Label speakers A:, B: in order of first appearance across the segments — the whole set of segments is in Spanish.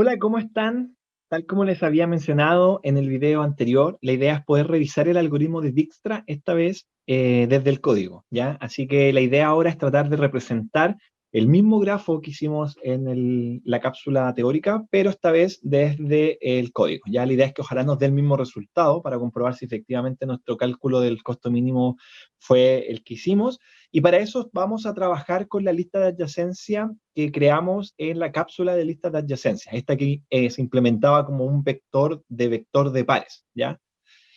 A: Hola, ¿cómo están? Tal como les había mencionado en el video anterior, la idea es poder revisar el algoritmo de Dijkstra, esta vez desde el código, ¿ya? Así que la idea ahora es tratar de representar el mismo grafo que hicimos en la cápsula teórica, pero esta vez desde el código. Ya la idea es que ojalá nos dé el mismo resultado para comprobar si efectivamente nuestro cálculo del costo mínimo fue el que hicimos. Y para eso vamos a trabajar con la lista de adyacencia que creamos en la cápsula de listas de adyacencia. Esta que se implementaba como un vector de pares, ¿ya?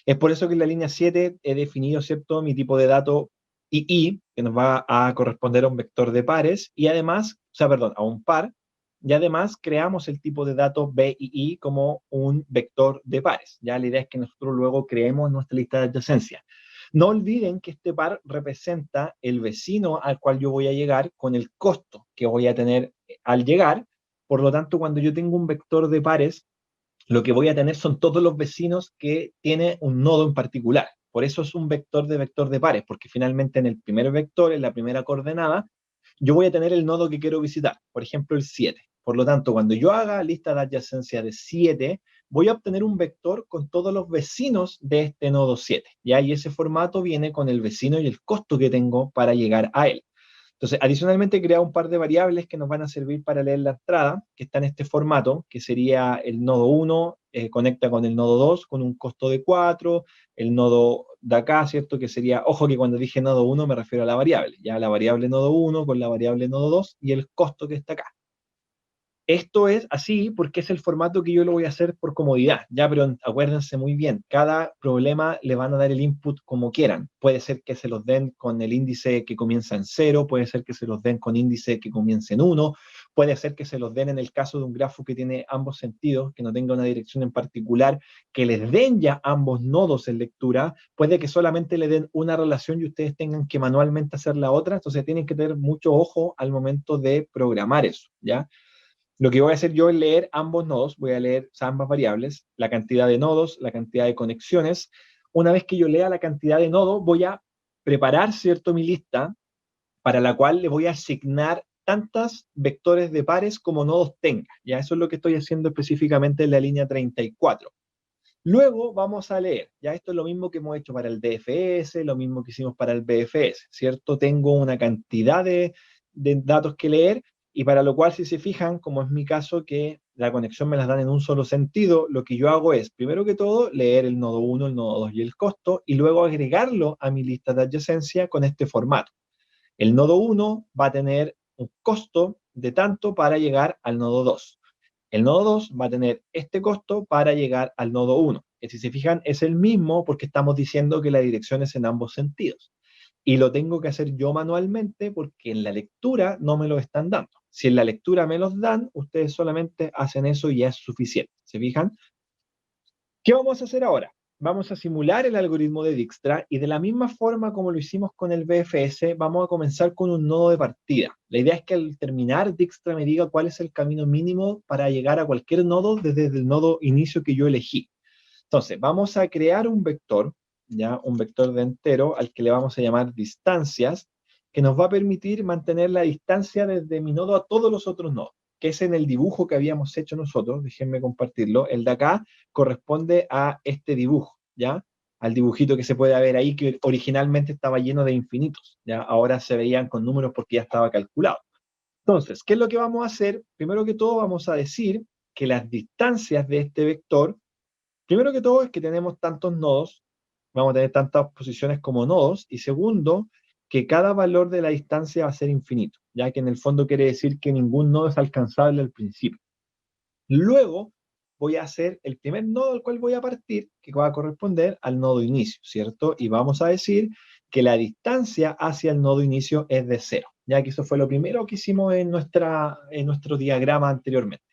A: Es por eso que en la línea 7 he definido, ¿cierto?, mi tipo de dato II, que nos va a corresponder a un vector de pares, y además, o sea, perdón, a un par, y además creamos el tipo de dato BII como un vector de pares. Ya la idea es que nosotros luego creemos nuestra lista de adyacencia. No olviden que este par representa el vecino al cual yo voy a llegar con el costo que voy a tener al llegar. Por lo tanto, cuando yo tengo un vector de pares, lo que voy a tener son todos los vecinos que tiene un nodo en particular. Por eso es un vector de pares, porque finalmente en el primer vector, en la primera coordenada, yo voy a tener el nodo que quiero visitar, por ejemplo el 7. Por lo tanto, cuando yo haga lista de adyacencia de 7, voy a obtener un vector con todos los vecinos de este nodo 7. ¿Ya? Y ese formato viene con el vecino y el costo que tengo para llegar a él. Entonces, adicionalmente he creado un par de variables que nos van a servir para leer la entrada, que está en este formato, que sería el nodo 1, conecta con el nodo 2 con un costo de 4, el nodo de acá, ¿cierto? Que sería, ojo que cuando dije nodo 1 me refiero a la variable, ya la variable nodo 1 con la variable nodo 2 y el costo que está acá. Esto es así porque es el formato que yo lo voy a hacer por comodidad, ya, pero acuérdense muy bien, cada problema le van a dar el input como quieran. Puede ser que se los den con el índice que comienza en 0, puede ser que se los den con índice que comience en 1, puede ser que se los den en el caso de un grafo que tiene ambos sentidos, que no tenga una dirección en particular, que les den ya ambos nodos en lectura, puede que solamente le den una relación y ustedes tengan que manualmente hacer la otra, entonces tienen que tener mucho ojo al momento de programar eso, ¿ya? Lo que voy a hacer yo es leer ambos nodos, voy a leer ambas variables, la cantidad de nodos, la cantidad de conexiones. Una vez que yo lea la cantidad de nodos, voy a preparar, ¿cierto?, mi lista para la cual le voy a asignar tantas vectores de pares como nodos tenga. Ya eso es lo que estoy haciendo específicamente en la línea 34. Luego vamos a leer, ya esto es lo mismo que hemos hecho para el DFS, lo mismo que hicimos para el BFS, ¿cierto? Tengo una cantidad de datos que leer y para lo cual si se fijan, como es mi caso que la conexión me las dan en un solo sentido, lo que yo hago es, primero que todo, leer el nodo 1, el nodo 2 y el costo y luego agregarlo a mi lista de adyacencia con este formato. El nodo 1 va a tener un costo de tanto para llegar al nodo 2. El nodo 2 va a tener este costo para llegar al nodo 1, que si se fijan es el mismo porque estamos diciendo que la dirección es en ambos sentidos. Y lo tengo que hacer yo manualmente porque en la lectura no me lo están dando. Si en la lectura me los dan, ustedes solamente hacen eso y ya es suficiente. ¿Se fijan? ¿Qué vamos a hacer ahora? Vamos a simular el algoritmo de Dijkstra y de la misma forma como lo hicimos con el BFS, vamos a comenzar con un nodo de partida. La idea es que al terminar Dijkstra me diga cuál es el camino mínimo para llegar a cualquier nodo desde el nodo inicio que yo elegí. Entonces, vamos a crear un vector, ya un vector de entero al que le vamos a llamar distancias, que nos va a permitir mantener la distancia desde mi nodo a todos los otros nodos, que es en el dibujo que habíamos hecho nosotros, déjenme compartirlo. El de acá corresponde a este dibujo, ¿ya? Al dibujito que se puede ver ahí, que originalmente estaba lleno de infinitos, ¿ya? Ahora se veían con números porque ya estaba calculado. Entonces, ¿qué es lo que vamos a hacer? Primero que todo, vamos a decir que las distancias de este vector, primero que todo, es que tenemos tantos nodos, vamos a tener tantas posiciones como nodos, y segundo, que cada valor de la distancia va a ser infinito, ya que en el fondo quiere decir que ningún nodo es alcanzable al principio. Luego voy a hacer el primer nodo al cual voy a partir, que va a corresponder al nodo inicio, ¿cierto? Y vamos a decir que la distancia hacia el nodo inicio es de 0, ya que eso fue lo primero que hicimos en nuestro diagrama anteriormente.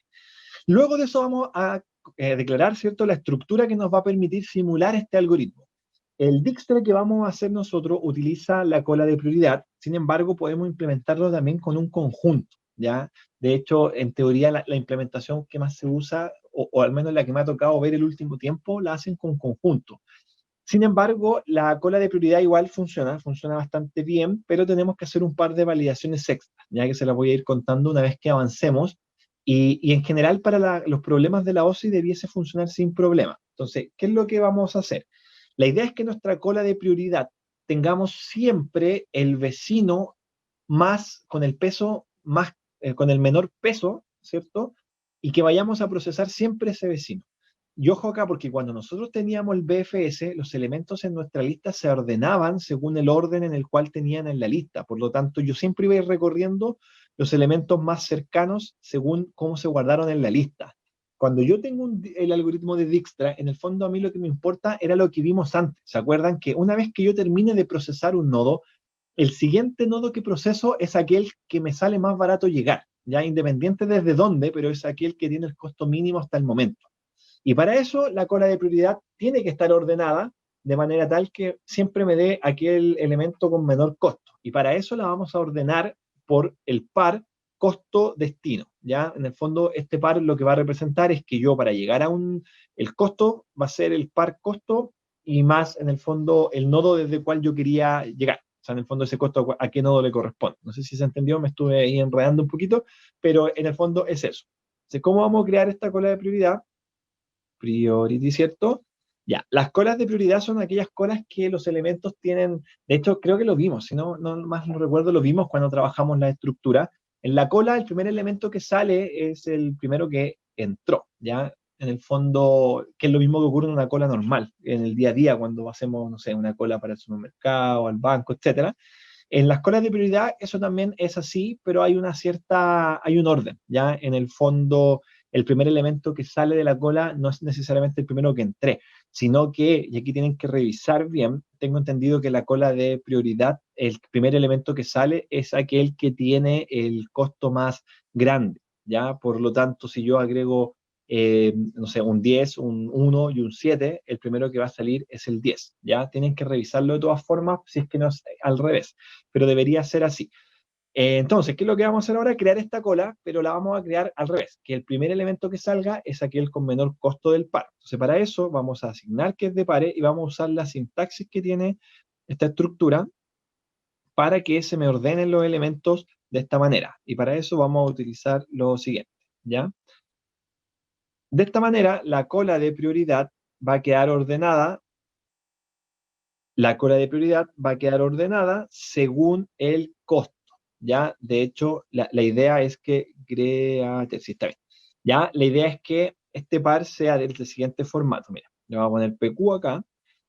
A: Luego de eso vamos a declarar, ¿cierto?, la estructura que nos va a permitir simular este algoritmo. El Dijkstra que vamos a hacer nosotros utiliza la cola de prioridad, sin embargo podemos implementarlo también con un conjunto, ¿ya? De hecho, en teoría la implementación que más se usa, o al menos la que me ha tocado ver el último tiempo, la hacen con conjunto. Sin embargo, la cola de prioridad igual funciona bastante bien, pero tenemos que hacer un par de validaciones extras, ya que se las voy a ir contando una vez que avancemos Y en general para los problemas de la OSI debiese funcionar sin problema. Entonces, ¿qué es lo que vamos a hacer? La idea es que nuestra cola de prioridad tengamos siempre el vecino más, con el peso más, con el menor peso, ¿cierto? Y que vayamos a procesar siempre ese vecino. Y ojo acá, porque cuando nosotros teníamos el BFS, los elementos en nuestra lista se ordenaban según el orden en el cual tenían en la lista. Por lo tanto, yo siempre iba a ir recorriendo los elementos más cercanos según cómo se guardaron en la lista. Cuando yo tengo el algoritmo de Dijkstra, en el fondo a mí lo que me importa era lo que vimos antes. ¿Se acuerdan que una vez que yo termine de procesar un nodo, el siguiente nodo que proceso es aquel que me sale más barato llegar, ya independiente desde dónde, pero es aquel que tiene el costo mínimo hasta el momento. Y para eso la cola de prioridad tiene que estar ordenada de manera tal que siempre me dé aquel elemento con menor costo. Y para eso la vamos a ordenar por el par costo-destino. ¿Ya? En el fondo, este par lo que va a representar es que yo para llegar a el costo va a ser el par costo y más, en el fondo, el nodo desde el cual yo quería llegar. O sea, en el fondo ese costo a qué nodo le corresponde. No sé si se entendió, me estuve ahí enredando un poquito, pero en el fondo es eso. Entonces, ¿cómo vamos a crear esta cola de prioridad? Priority, ¿cierto? Ya, las colas de prioridad son aquellas colas que los elementos tienen, de hecho creo que lo vimos, si no, no más no recuerdo, lo vimos cuando trabajamos la estructura. En la cola el primer elemento que sale es el primero que entró, ¿ya? En el fondo, que es lo mismo que ocurre en una cola normal, en el día a día, cuando hacemos, no sé, una cola para el supermercado, al banco, etcétera. En las colas de prioridad eso también es así, pero hay un orden, ¿ya? En el fondo, el primer elemento que sale de la cola no es necesariamente el primero que entré, sino que, y aquí tienen que revisar bien, tengo entendido que la cola de prioridad, el primer elemento que sale es aquel que tiene el costo más grande, ¿ya? Por lo tanto, si yo agrego no sé, un 10, un 1 y un 7, el primero que va a salir es el 10, ¿ya? Tienen que revisarlo de todas formas, si es que no es al revés, pero debería ser así. Entonces, ¿qué es lo que vamos a hacer ahora? Crear esta cola, pero la vamos a crear al revés, que el primer elemento que salga es aquel con menor costo del par. Entonces, para eso vamos a asignar que es de pares y vamos a usar la sintaxis que tiene esta estructura para que se me ordenen los elementos de esta manera. Y para eso vamos a utilizar lo siguiente, ¿ya? De esta manera, la cola de prioridad va a quedar ordenada, la cola de prioridad va a quedar ordenada según el costo, ¿ya? De hecho, la idea es que sí, está bien. ¿Ya? La idea es que este par sea del siguiente formato. Mira, le vamos a poner PQ acá.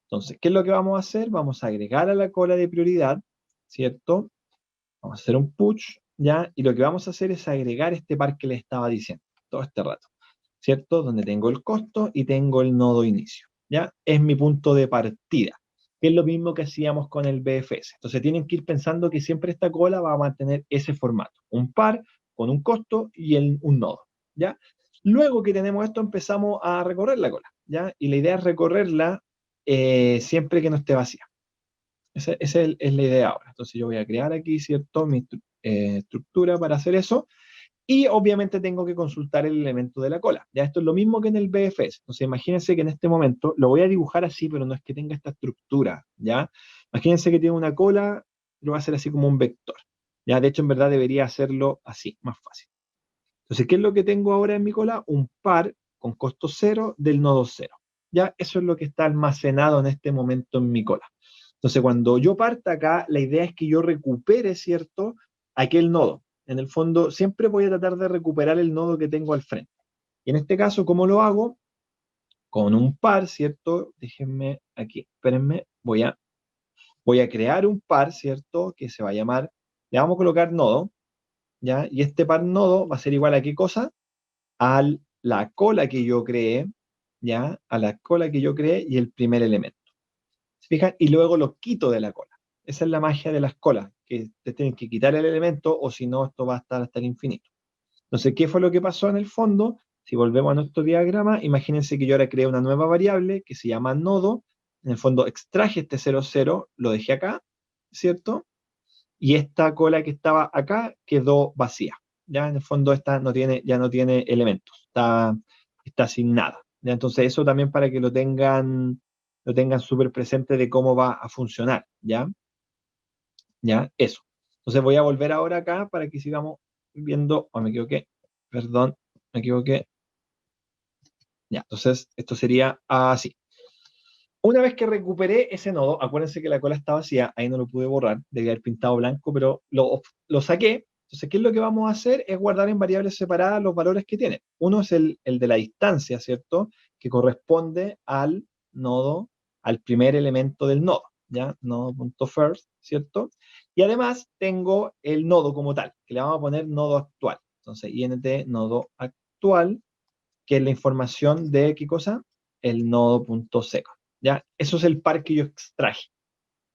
A: Entonces, ¿qué es lo que vamos a hacer? Vamos a agregar a la cola de prioridad, ¿cierto? Vamos a hacer un push, ¿ya? Y lo que vamos a hacer es agregar este par que les estaba diciendo todo este rato, ¿cierto? Donde tengo el costo y tengo el nodo inicio, ¿ya? Es mi punto de partida, que es lo mismo que hacíamos con el BFS. Entonces tienen que ir pensando que siempre esta cola va a mantener ese formato, un par con un costo y un nodo, ¿ya? Luego que tenemos esto empezamos a recorrer la cola, ¿ya? Y la idea es recorrerla siempre que no esté vacía. Esa es la idea ahora. Entonces yo voy a crear aquí, ¿cierto? Mi estructura para hacer eso. Y obviamente tengo que consultar el elemento de la cola. Ya esto es lo mismo que en el BFS. Entonces imagínense que en este momento lo voy a dibujar así, pero no es que tenga esta estructura, ¿ya? Imagínense que tiene una cola, lo va a hacer así como un vector. Ya, de hecho, en verdad debería hacerlo así, más fácil. Entonces, ¿qué es lo que tengo ahora en mi cola? Un par con costo cero del nodo cero. Ya, eso es lo que está almacenado en este momento en mi cola. Entonces, cuando yo parta acá, la idea es que yo recupere, ¿cierto? Aquel nodo. En el fondo, siempre voy a tratar de recuperar el nodo que tengo al frente. Y en este caso, ¿cómo lo hago? Con un par, ¿cierto? Déjenme aquí, espérenme, voy a crear un par, ¿cierto? Que se va a llamar, le vamos a colocar nodo, ¿ya? Y este par nodo va a ser igual a qué cosa? A la cola que yo creé, ¿ya? A la cola que yo creé y el primer elemento. ¿Se fijan? Y luego lo quito de la cola. Esa es la magia de las colas, que te tienen que quitar el elemento o si no, esto va a estar hasta el infinito. Entonces, ¿qué fue lo que pasó en el fondo? Si volvemos a nuestro diagrama, imagínense que yo ahora creé una nueva variable que se llama nodo. En el fondo extraje este 00, lo dejé acá, ¿cierto? Y esta cola que estaba acá quedó vacía. Ya en el fondo esta no tiene, ya no tiene elementos, está sin nada. ¿Ya? Entonces eso también para que lo tengan súper presente de cómo va a funcionar. ¿Ya? ¿Ya? Eso. Entonces voy a volver ahora acá para que sigamos viendo, me equivoqué, perdón, me equivoqué. Ya, entonces esto sería así. Una vez que recuperé ese nodo, acuérdense que la cola está vacía, ahí no lo pude borrar, debía haber pintado blanco, pero lo saqué. Entonces, ¿qué es lo que vamos a hacer? Es guardar en variables separadas los valores que tiene. Uno es el de la distancia, ¿cierto? Que corresponde al nodo, al primer elemento del nodo, ¿ya? Nodo.first, ¿cierto? Y además tengo el nodo como tal, que le vamos a poner nodo actual. Entonces, int nodo actual, que es la información de, ¿qué cosa? El nodo.seco. ¿Ya? Eso es el par que yo extraje.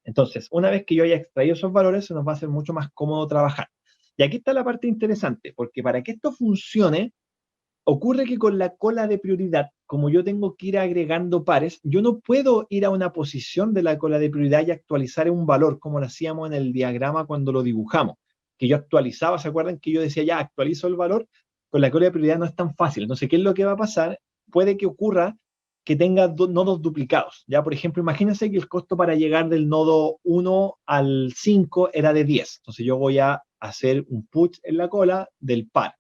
A: Entonces, una vez que yo haya extraído esos valores, se nos va a hacer mucho más cómodo trabajar. Y aquí está la parte interesante, porque para que esto funcione, ocurre que con la cola de prioridad, como yo tengo que ir agregando pares, yo no puedo ir a una posición de la cola de prioridad y actualizar un valor, como lo hacíamos en el diagrama cuando lo dibujamos, que yo actualizaba, ¿se acuerdan que yo decía, ya, actualizo el valor? Con la cola de prioridad no es tan fácil. Entonces, ¿qué es lo que va a pasar? Puede que ocurra que tenga nodos duplicados. Ya, por ejemplo, imagínense que el costo para llegar del nodo 1 al 5 era de 10. Entonces yo voy a hacer un push en la cola del par.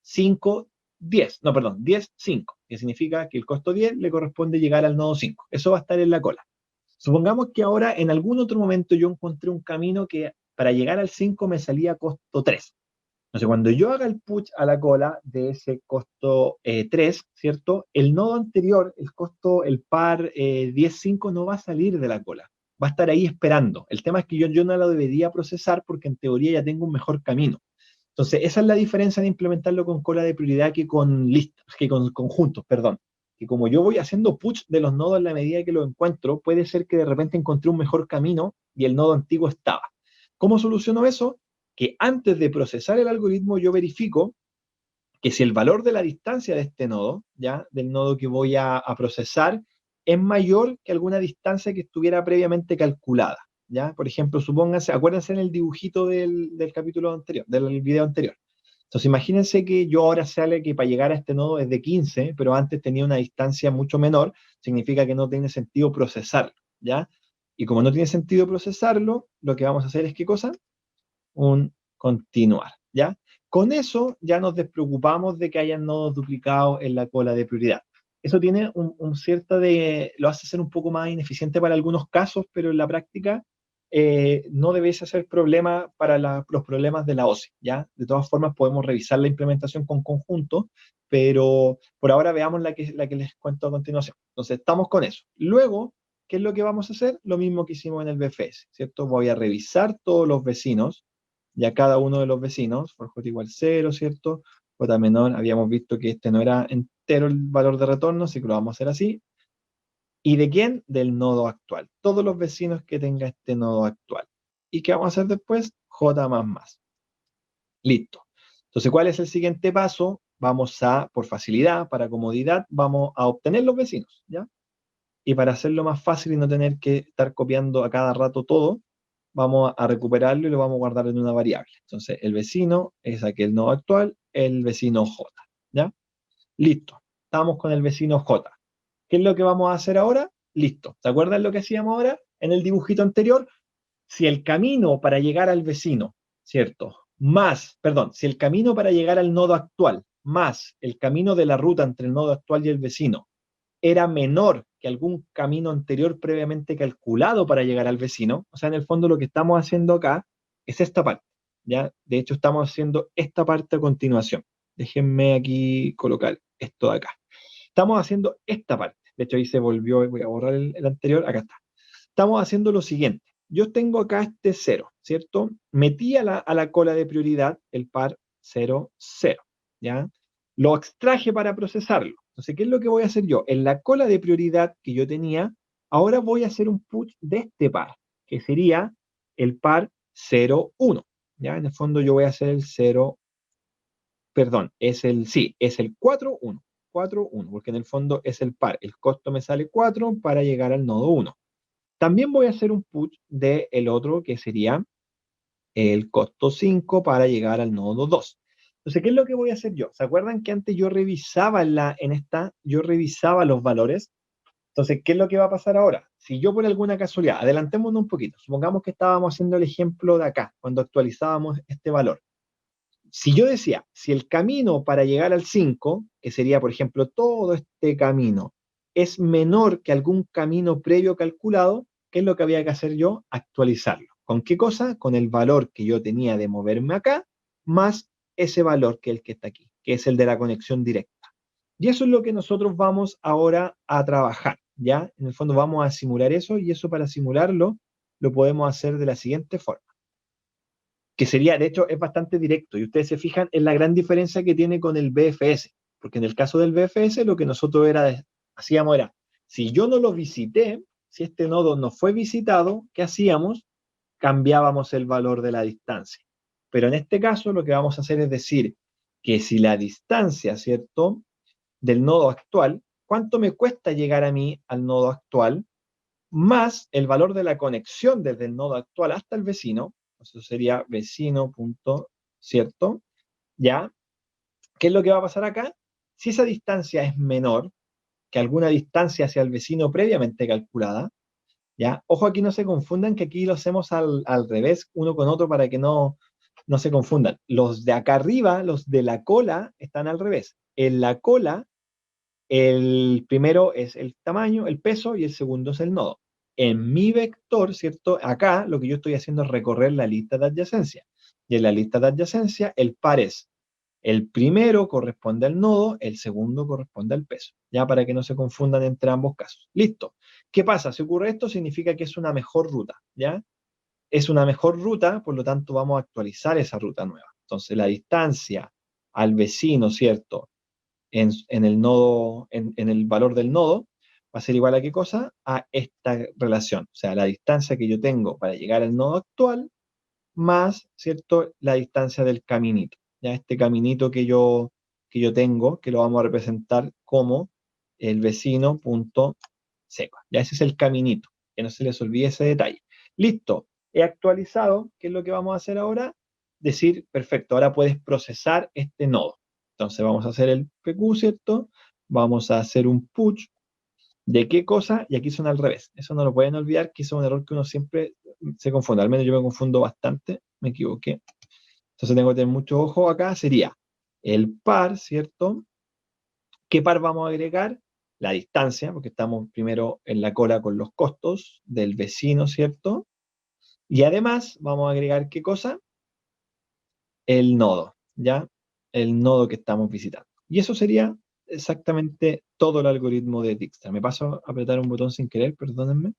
A: 5, 10, no, perdón, 10, 5, que significa que el costo 10 le corresponde llegar al nodo 5. Eso va a estar en la cola. Supongamos que ahora en algún otro momento yo encontré un camino que para llegar al 5 me salía costo 3. Entonces, cuando yo haga el push a la cola de ese costo 3, ¿cierto? El nodo anterior, el costo, el par 10,5 no va a salir de la cola. Va a estar ahí esperando. El tema es que yo no lo debería procesar porque en teoría ya tengo un mejor camino. Entonces, esa es la diferencia de implementarlo con cola de prioridad que con listas, que con conjuntos, perdón. Que como yo voy haciendo push de los nodos en la medida que lo encuentro, puede ser que de repente encontré un mejor camino y el nodo antiguo estaba. ¿Cómo soluciono eso? Que antes de procesar el algoritmo yo verifico que si el valor de la distancia de este nodo, ya, del nodo que voy a procesar, es mayor que alguna distancia que estuviera previamente calculada, ya. Por ejemplo, supónganse, acuérdense en el dibujito del capítulo anterior, del video anterior. Entonces, imagínense que yo ahora sale que para llegar a este nodo es de 15, pero antes tenía una distancia mucho menor, significa que no tiene sentido procesarlo, ¿ya? Y como no tiene sentido procesarlo, lo que vamos a hacer es, ¿qué cosa? Un continuar, ¿ya? Con eso ya nos despreocupamos de que hayan nodos duplicados en la cola de prioridad. Eso tiene un cierto de, lo hace ser un poco más ineficiente para algunos casos, pero en la práctica no debiese ser problema para los problemas de la OSI, ¿ya? De todas formas podemos revisar la implementación con conjunto, pero por ahora veamos la que les cuento a continuación. Entonces, estamos con eso. Luego, ¿qué es lo que vamos a hacer? Lo mismo que hicimos en el BFS, ¿cierto? Voy a revisar todos los vecinos, ya cada uno de los vecinos, for j igual 0, ¿cierto? J menor, habíamos visto que este no era entero el valor de retorno, así que lo vamos a hacer así. ¿Y de quién? Del nodo actual. Todos los vecinos que tenga este nodo actual. ¿Y qué vamos a hacer después? J más más. Listo. Entonces, ¿cuál es el siguiente paso? Vamos a, por facilidad, para comodidad, vamos a obtener los vecinos, ¿ya? Y para hacerlo más fácil y no tener que estar copiando a cada rato todo, vamos a recuperarlo y lo vamos a guardar en una variable. Entonces, el vecino es aquel nodo actual, el vecino J, ¿ya? Listo. Estamos con el vecino J. ¿Qué es lo que vamos a hacer ahora? Listo. ¿Se acuerdan lo que hacíamos ahora en el dibujito anterior? Si el camino para llegar al vecino, ¿cierto? Más, perdón, si el camino para llegar al nodo actual más el camino de la ruta entre el nodo actual y el vecino era menor que algún camino anterior previamente calculado para llegar al vecino, o sea, en el fondo lo que estamos haciendo acá es esta parte, ¿ya? De hecho, estamos haciendo esta parte a continuación. Déjenme aquí colocar esto de acá. Estamos haciendo esta parte. De hecho, ahí se volvió, voy a borrar el anterior, acá está. Estamos haciendo lo siguiente. Yo tengo acá este 0, ¿cierto? Metí a la cola de prioridad el par 0, 0, ¿ya? Lo extraje para procesarlo. Entonces, ¿qué es lo que voy a hacer yo? En la cola de prioridad que yo tenía, ahora voy a hacer un push de este par, que sería el par 0, 1, ¿ya? En el fondo yo voy a hacer el 0, perdón, es el 4, 1, 4, 1, porque en el fondo es el par. El costo me sale 4 para llegar al nodo 1. También voy a hacer un push del otro que sería el costo 5 para llegar al nodo 2. Entonces, ¿qué es lo que voy a hacer yo? ¿Se acuerdan que antes yo revisaba yo revisaba los valores? Entonces, ¿qué es lo que va a pasar ahora? Si yo por alguna casualidad, adelantémonos un poquito, supongamos que estábamos haciendo el ejemplo de acá, cuando actualizábamos este valor. si yo decía, si el camino para llegar al 5, que sería, por ejemplo, todo este camino, es menor que algún camino previo calculado, ¿qué es lo que había que hacer yo? Actualizarlo. ¿Con qué cosa? Con el valor que yo tenía de moverme acá, más ese valor que es el que está aquí, que es el de la conexión directa. Y eso es lo que nosotros vamos ahora a trabajar, ¿ya? En el fondo vamos a simular eso y eso para simularlo lo podemos hacer de la siguiente forma, que sería, de hecho, es bastante directo y ustedes se fijan en la gran diferencia que tiene con el BFS, porque en el caso del BFS lo que nosotros hacíamos era, si yo no lo visité, si este nodo no fue visitado, ¿qué hacíamos? Cambiábamos el valor de la distancia. Pero en este caso lo que vamos a hacer es decir que si la distancia, ¿cierto?, del nodo actual, ¿cuánto me cuesta llegar a mí al nodo actual? Más el valor de la conexión desde el nodo actual hasta el vecino, eso sería vecino punto, ¿cierto? ¿Ya? ¿Qué es lo que va a pasar acá? Si esa distancia es menor que alguna distancia hacia el vecino previamente calculada, ¿ya? Ojo, aquí no se confundan, que aquí lo hacemos al revés, uno con otro, para que no se confundan. Los de acá arriba, los de la cola, están al revés. En la cola, el primero es el tamaño, el peso, y el segundo es el nodo. En mi vector, ¿cierto? Acá lo que yo estoy haciendo es recorrer la lista de adyacencia. Y en la lista de adyacencia, el par es el primero corresponde al nodo, el segundo corresponde al peso. Ya, para que no se confundan entre ambos casos. Listo. ¿Qué pasa? Si ocurre esto, significa que es una mejor ruta. ¿Ya? Es una mejor ruta, por lo tanto vamos a actualizar esa ruta nueva. Entonces la distancia al vecino, ¿cierto? En el nodo, en el valor del nodo, va a ser igual a qué cosa? A esta relación. O sea, la distancia que yo tengo para llegar al nodo actual más, ¿cierto?, la distancia del caminito. Ya este caminito que yo tengo, que lo vamos a representar como el vecino punto seco. Ya ese es el caminito, que no se les olvide ese detalle. Listo, he actualizado. ¿Qué es lo que vamos a hacer ahora? Decir, perfecto, ahora puedes procesar este nodo. Entonces vamos a hacer el PQ, ¿cierto? Vamos a hacer un push. ¿De qué cosa? Y aquí son al revés. Eso no lo pueden olvidar, que eso es un error que uno siempre se confunde. Al menos yo me confundo bastante, me equivoqué. Entonces tengo que tener mucho ojo acá. Sería el par, ¿cierto? ¿Qué par vamos a agregar? La distancia, porque estamos primero en la cola con los costos del vecino, ¿cierto? Y además vamos a agregar ¿qué cosa? El nodo, ¿ya? El nodo que estamos visitando. Y eso sería exactamente todo el algoritmo de Dijkstra. Me paso a apretar un botón sin querer, perdónenme.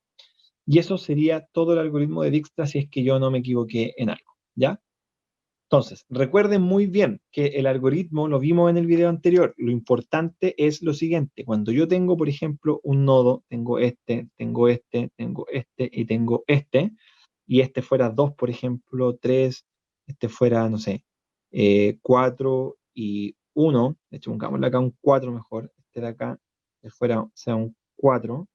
A: Y eso sería todo el algoritmo de Dijkstra si es que yo no me equivoqué en algo, ¿ya? Entonces, recuerden muy bien que el algoritmo lo vimos en el video anterior. Lo importante es lo siguiente. Cuando yo tengo, por ejemplo, un nodo, tengo este, tengo este, tengo este y tengo este, y este fuera 2, por ejemplo, 3, este fuera, no sé, 4 y 1. De hecho, pongámosle acá un 4 mejor. Este de acá, que fuera, sea un 4.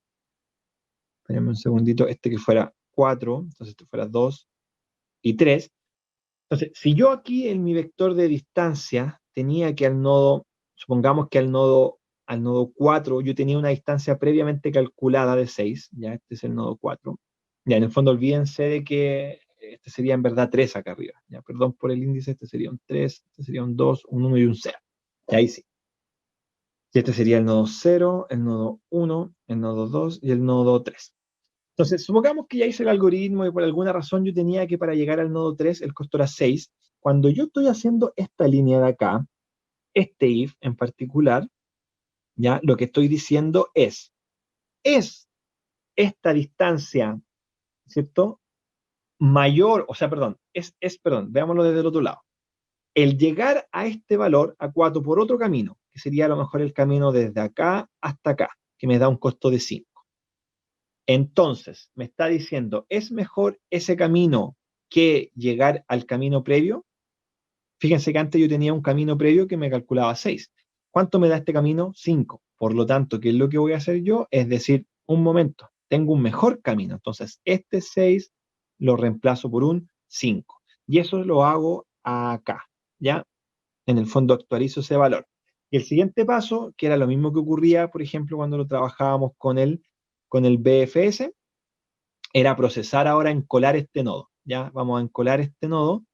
A: Espérenme un segundito. Este que fuera 4, entonces este fuera 2 y 3. Entonces, si yo aquí en mi vector de distancia tenía que al nodo, supongamos que al nodo 4 yo tenía una distancia previamente calculada de 6, ya este es el nodo 4. Ya, en el fondo olvídense de que este sería en verdad 3 acá arriba. Ya, perdón por el índice, este sería un 3, este sería un 2, un 1 y un 0. Y ahí sí. Y este sería el nodo 0, el nodo 1, el nodo 2 y el nodo 3. Entonces, supongamos que ya hice el algoritmo y por alguna razón yo tenía que para llegar al nodo 3 el costo era 6. Cuando yo estoy haciendo esta línea de acá, este if en particular, ya lo que estoy diciendo es esta distancia, ¿cierto? Mayor, o sea, perdón, perdón, veámoslo desde el otro lado. El llegar a este valor, a 4 por otro camino, que sería a lo mejor el camino desde acá hasta acá, que me da un costo de 5. Entonces, me está diciendo, ¿es mejor ese camino que llegar al camino previo? Fíjense que antes yo tenía un camino previo que me calculaba 6. ¿Cuánto me da este camino? 5. Por lo tanto, ¿qué es lo que voy a hacer yo? Es decir, un momento, tengo un mejor camino. Entonces, este 6 lo reemplazo por un 5. Y eso lo hago acá, ¿ya? En el fondo actualizo ese valor. Y el siguiente paso, que era lo mismo que ocurría, por ejemplo, cuando lo trabajábamos con el BFS, era procesar ahora encolar este nodo. Ya vamos a encolar este nodo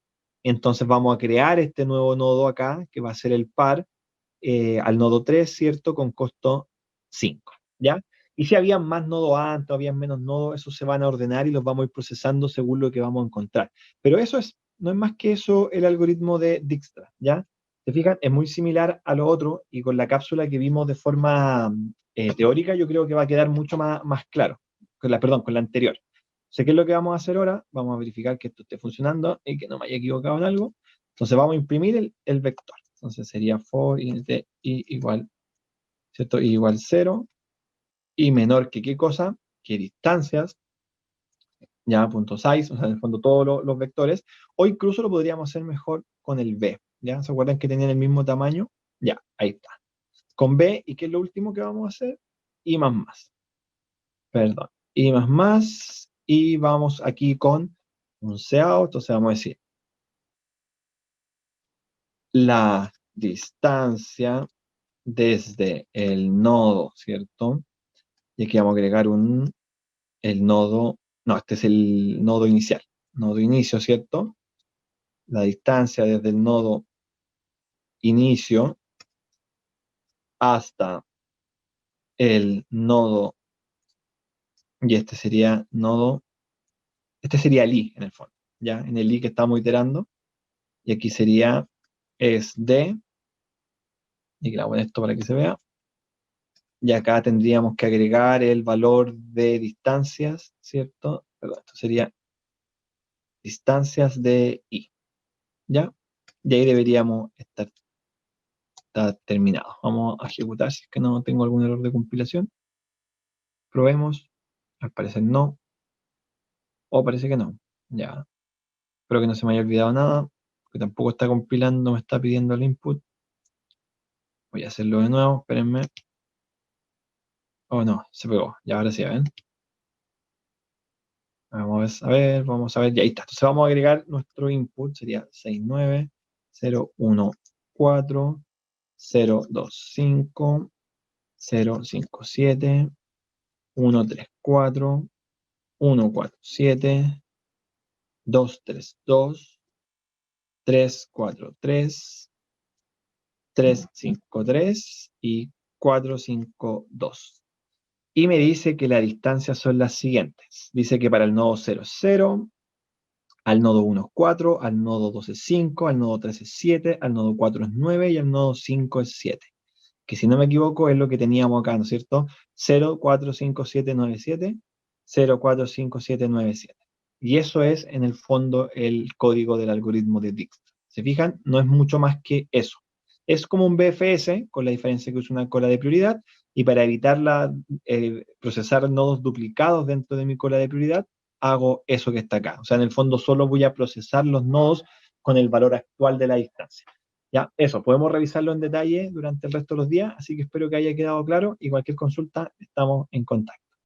A: Entonces vamos a crear este nuevo nodo acá, que va a ser el par, al nodo 3, ¿cierto? Con costo 5, ¿ya? Y si había más nodos antes o había menos nodos, esos se van a ordenar y los vamos a ir procesando según lo que vamos a encontrar. Pero eso no es más que eso el algoritmo de Dijkstra, ¿ya? ¿Se fijan? Es muy similar a lo otro y con la cápsula que vimos de forma teórica yo creo que va a quedar mucho más claro, con la anterior. Sé qué es lo que vamos a hacer ahora, vamos a verificar que esto esté funcionando y que no me haya equivocado en algo. Entonces vamos a imprimir el vector. Entonces sería for int de i igual, ¿cierto? I igual 0 y menor que qué cosa, que distancias, ya punto size, o sea, en el fondo todos los vectores, o incluso lo podríamos hacer mejor con el b, ¿ya? ¿Se acuerdan que tenían el mismo tamaño? Ya, ahí está. Con b, ¿y qué es lo último que vamos a hacer? I más, perdón, I más, y vamos aquí con un cout, entonces vamos a decir la distancia desde el nodo, ¿cierto? Y aquí vamos a agregar el nodo, no, este es el nodo inicial, nodo inicio, ¿cierto? La distancia desde el nodo inicio hasta el nodo, y este sería el i en el fondo, ¿ya? En el i que estamos iterando, y aquí sería es d, y que la voy a esto para que se vea, y acá tendríamos que agregar el valor de distancias, ¿cierto? Perdón, esto sería distancias de i, ¿ya? Y ahí deberíamos estar está terminado. Vamos a ejecutar si es que no tengo algún error de compilación. Probemos. Al parecer no. O parece que no. Ya. Espero que no se me haya olvidado nada. Que tampoco está compilando, me está pidiendo el input. Voy a hacerlo de nuevo. Espérenme. Oh no, se pegó. Ya ahora sí, ¿ven? Vamos a ver, vamos a ver. Ya ahí está. Entonces vamos a agregar nuestro input. Sería 69014 025 057 134 147 232 343 353 y 452. Y me dice que las distancias son las siguientes. Dice que para el nodo 0 es 0, al nodo 1 es 4, al nodo 2 es 5, al nodo 3 es 7, al nodo 4 es 9 y al nodo 5 es 7. Que si no me equivoco es lo que teníamos acá, ¿no es cierto? 0, 4, 5, 7, 9, 7, 0, 4, 5, 7, 9, 7. Y eso es, en el fondo, el código del algoritmo de Dijkstra. ¿Se fijan? No es mucho más que eso. Es como un BFS, con la diferencia que es una cola de prioridad, y para evitar procesar nodos duplicados dentro de mi cola de prioridad, hago eso que está acá. O sea, en el fondo solo voy a procesar los nodos con el valor actual de la distancia. Ya, eso, podemos revisarlo en detalle durante el resto de los días, así que espero que haya quedado claro y cualquier consulta estamos en contacto.